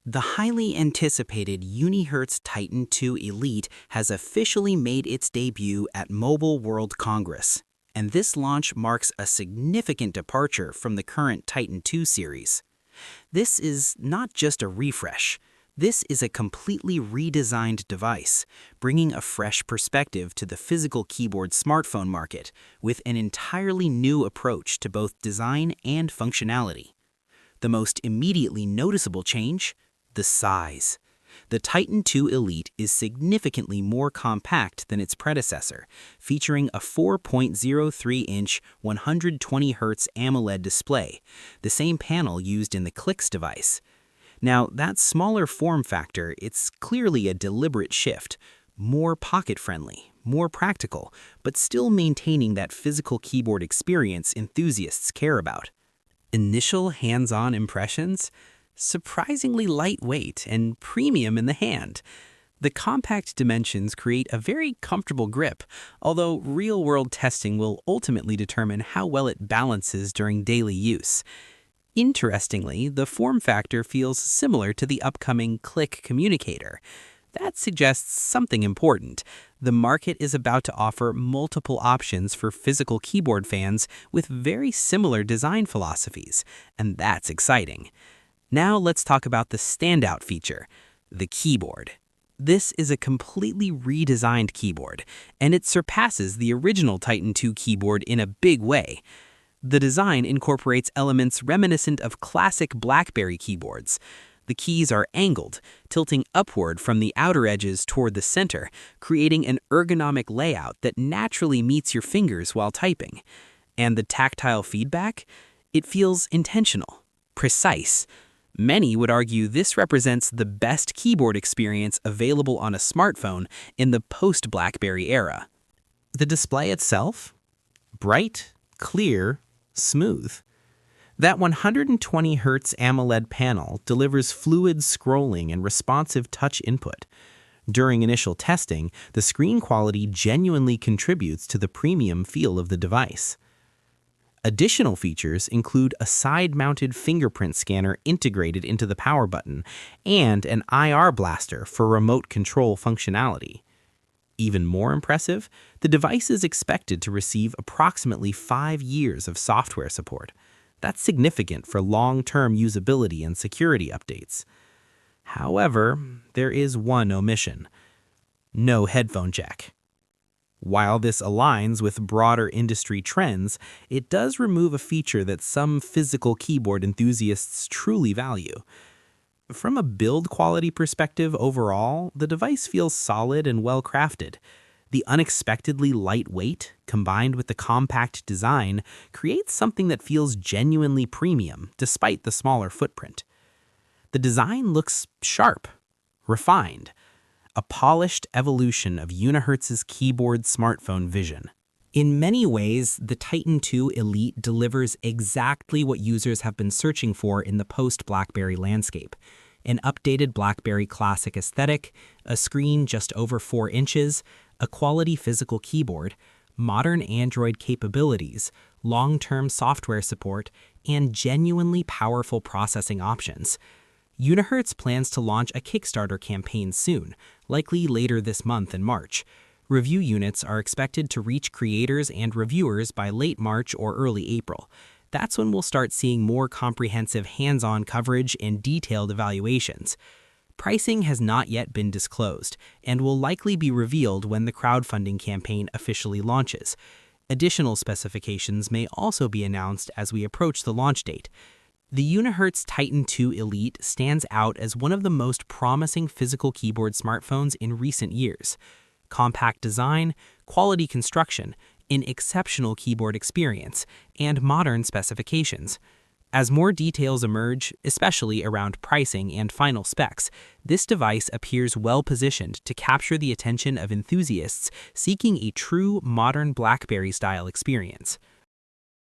The highly anticipated Unihertz Titan 2 Elite has officially made its debut at Mobile World Congress, and this launch marks a significant departure from the current Titan 2 series. This is not just a refresh. This is a completely redesigned device, bringing a fresh perspective to the physical keyboard smartphone market with an entirely new approach to both design and functionality. The most immediately noticeable change? The size. The Titan 2 Elite is significantly more compact than its predecessor, featuring a 4.03-inch 120Hz AMOLED display, the same panel used in the Click device. Now, that smaller form factor, it's clearly a deliberate shift, more pocket-friendly, more practical, but still maintaining that physical keyboard experience enthusiasts care about. Initial hands-on impressions? Surprisingly lightweight and premium in the hand. The compact dimensions create a very comfortable grip, although real-world testing will ultimately determine how well it balances during daily use. Interestingly, the form factor feels similar to the upcoming Click Communicator. That suggests something important. The market is about to offer multiple options for physical keyboard fans with very similar design philosophies, and that's exciting. Now let's talk about the standout feature, the keyboard. This is a completely redesigned keyboard, and it surpasses the original Titan 2 keyboard in a big way. The design incorporates elements reminiscent of classic BlackBerry keyboards. The keys are angled, tilting upward from the outer edges toward the center, creating an ergonomic layout that naturally meets your fingers while typing. And the tactile feedback? It feels intentional, precise. Many would argue this represents the best keyboard experience available on a smartphone in the post-BlackBerry era. The display itself? Bright, clear, smooth. That 120Hz AMOLED panel delivers fluid scrolling and responsive touch input. During initial testing, the screen quality genuinely contributes to the premium feel of the device. Additional features include a side-mounted fingerprint scanner integrated into the power button and an IR blaster for remote control functionality. Even more impressive, the device is expected to receive approximately 5 years of software support. That's significant for long-term usability and security updates. However, there is one omission: no headphone jack. While this aligns with broader industry trends, it does remove a feature that some physical keyboard enthusiasts truly value. From a build quality perspective overall, the device feels solid and well-crafted. The unexpectedly lightweight, combined with the compact design, creates something that feels genuinely premium, despite the smaller footprint. The design looks sharp, refined, a polished evolution of Unihertz's keyboard smartphone vision. In many ways, the Titan 2 Elite delivers exactly what users have been searching for in the post-BlackBerry landscape: an updated BlackBerry classic aesthetic, a screen just over 4 inches, a quality physical keyboard, modern Android capabilities, long-term software support, and genuinely powerful processing options. Unihertz plans to launch a Kickstarter campaign soon, likely later this month in March. Review units are expected to reach creators and reviewers by late March or early April. That's when we'll start seeing more comprehensive hands-on coverage and detailed evaluations. Pricing has not yet been disclosed and will likely be revealed when the crowdfunding campaign officially launches. Additional specifications may also be announced as we approach the launch date. The Unihertz Titan 2 Elite stands out as one of the most promising physical keyboard smartphones in recent years. Compact design, quality construction, an exceptional keyboard experience, and modern specifications. As more details emerge, especially around pricing and final specs, this device appears well-positioned to capture the attention of enthusiasts seeking a true modern BlackBerry-style experience.